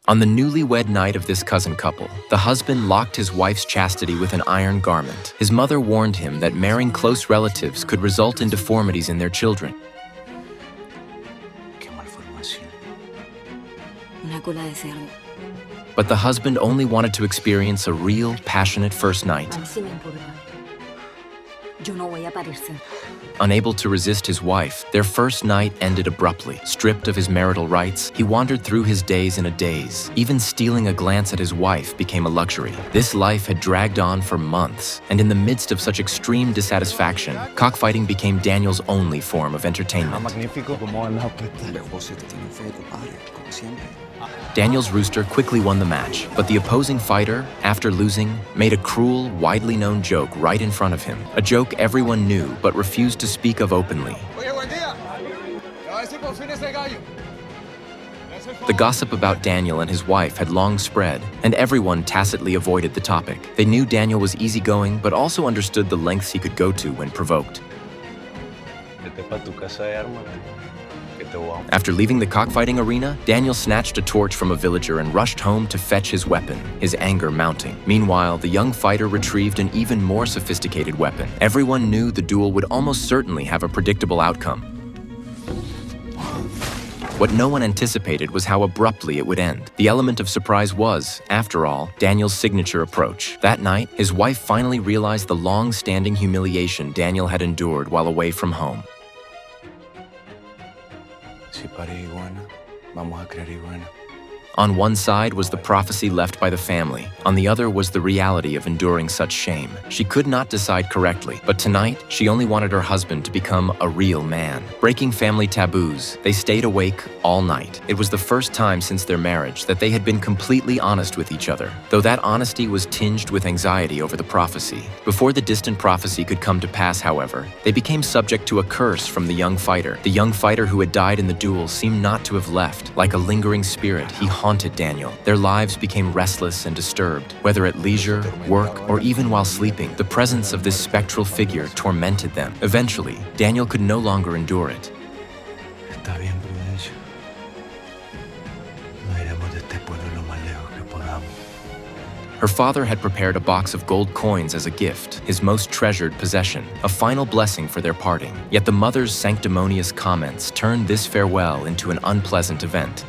On the newlywed night of this cousin couple, the husband locked his wife's chastity with an iron garment. His mother warned him that marrying close relatives could result in deformities in their children. Una cola de cerdo. But the husband only wanted to experience a real, passionate first night. A mí sí me importa. Yo no voy a parir cerdo. Unable to resist his wife, their first night ended abruptly. Stripped of his marital rights, he wandered through his days in a daze. Even stealing a glance at his wife became a luxury. This life had dragged on for months, and in the midst of such extreme dissatisfaction, cockfighting became Daniel's only form of entertainment. Daniel's rooster quickly won the match, but the opposing fighter, after losing, made a cruel, widely known joke right in front of him. A joke everyone knew but refused to speak of openly. The gossip about Daniel and his wife had long spread, and everyone tacitly avoided the topic. They knew Daniel was easygoing, but also understood the lengths he could go to when provoked. After leaving the cockfighting arena, Daniel snatched a torch from a villager and rushed home to fetch his weapon, his anger mounting. Meanwhile, the young fighter retrieved an even more sophisticated weapon. Everyone knew the duel would almost certainly have a predictable outcome. What no one anticipated was how abruptly it would end. The element of surprise was, after all, Daniel's signature approach. That night, his wife finally realized the long-standing humiliation Daniel had endured while away from home. On one side was the prophecy left by the family. On the other was the reality of enduring such shame. She could not decide correctly, but tonight, she only wanted her husband to become a real man. Breaking family taboos, they stayed awake all night. It was the first time since their marriage that they had been completely honest with each other, though that honesty was tinged with anxiety over the prophecy. Before the distant prophecy could come to pass, however, they became subject to a curse from the young fighter. The young fighter who had died in the duel seemed not to have left. Like a lingering spirit, he haunted Daniel. Their lives became restless and disturbed. Whether at leisure, work, or even while sleeping, the presence of this spectral figure tormented them. Eventually, Daniel could no longer endure it. Her father had prepared a box of gold coins as a gift, his most treasured possession, a final blessing for their parting. Yet the mother's sanctimonious comments turned this farewell into an unpleasant event.